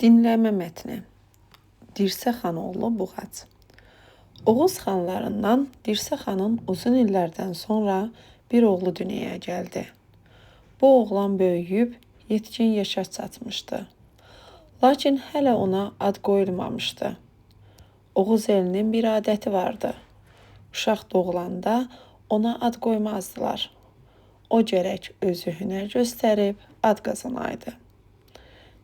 Dinləmə mətni. Dirsə xanoğlu Buğac. Oğuz xanlarından Dirsə xanın uzun illərdən sonra bir oğlu dünyaya gəldi. Bu oğlan böyüyüb yetkin yaşa çatmışdı. Lakin hələ ona ad qoyulmamışdı. Oğuz elinin bir adəti vardı. Uşaq doğulanda ona ad qoymazdılar. O gərək özü hünər göstərib ad qazanaydı.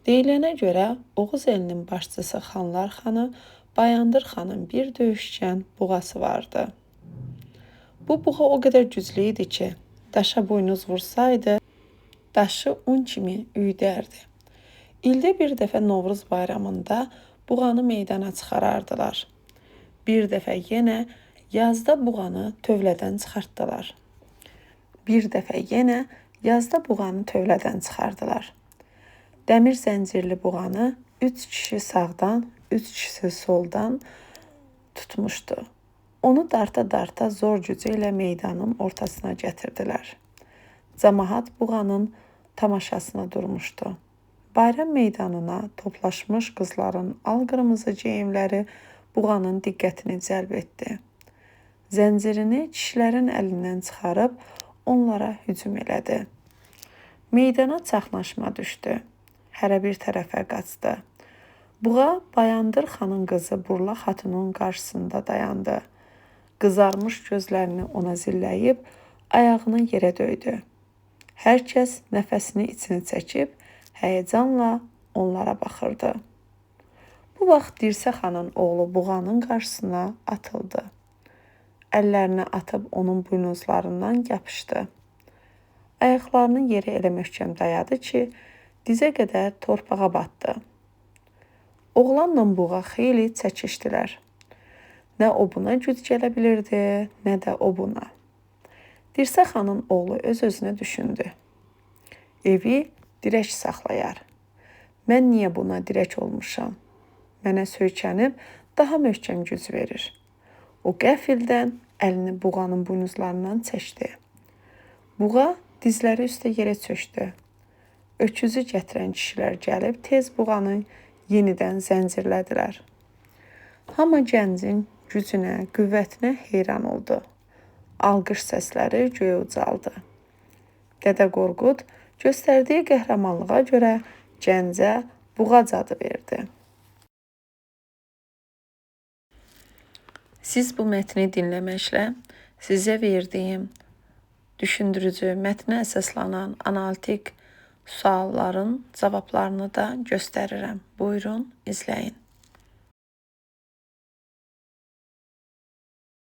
Deyilənə görə Oğuz elinin başçısı Xanlar xanı Bayandır xanın bir döyüşkən buğası vardı. Bu buğa o qədər güclü idi ki, daşa buynuz vursaydı, daşı un kimi üydərdi. İldə bir dəfə Novruz bayramında buğanı meydana çıxarardılar. Bir dəfə yenə yazda buğanı tövlədən çıxartdılar. Dəmir zəncirli buğanı 3 kişi sağdan, 3 kişi soldan tutmuşdu. Onu darta-darta zor gücü ilə meydanın ortasına gətirdilər. Cəmaət buğanın tamaşasına durmuşdu. Bayram meydanına toplaşmış qızların al-qırmızı geyimləri buğanın diqqətini cəlb etdi. Zəncirini kişilərin əlindən çıxarıb onlara hücum elədi. Meydana çaxnaşma düşdü. Hərə bir tərəfə qaçdı. Buğa Bayandır xanın qızı Burla xatunun qarşısında dayandı. Qızarmış gözlərini ona zilləyib ayağını yerə döydü. Hər kəs nəfəsini içini çəkib həyəcanla onlara baxırdı. Bu vaxt Dirsə xanın oğlu buğanın qarşısına atıldı. Əllərini atıb onun buynuzlarından yapışdı. Ayaqlarını yerə elə möhkəm dayadı ki, dizə qədər torpağa batdı. Oğlanla buğa xeyli çəkişdilər. Nə o buna güc gələ bilirdi, nə də o buna. Dirsə xanın oğlu öz-özünə düşündü. Evi dirək saxlayar. Mən niyə buna dirək olmuşam? Mənə söykənib daha möhkəm güc verir. O qəfildən əlini buğanın buynuzlarından çəkdi. Buğa dizləri üstə yerə çökdü. Öküzü gətirən kişilər gəlib tez buğanı yenidən zəncirlədilər. Hamı gəncin gücünə, qüvvətinə heyran oldu. Alqış səsləri göyə ucaldı. Dədə Qorqud göstərdiyi qəhrəmanlığa görə gəncə Buğac adı verdi. Siz bu mətni dinləməklə sizə verdiyim düşündürücü, mətnə əsaslanan analitik sualların cavablarını da göstərirəm. Buyurun, izləyin.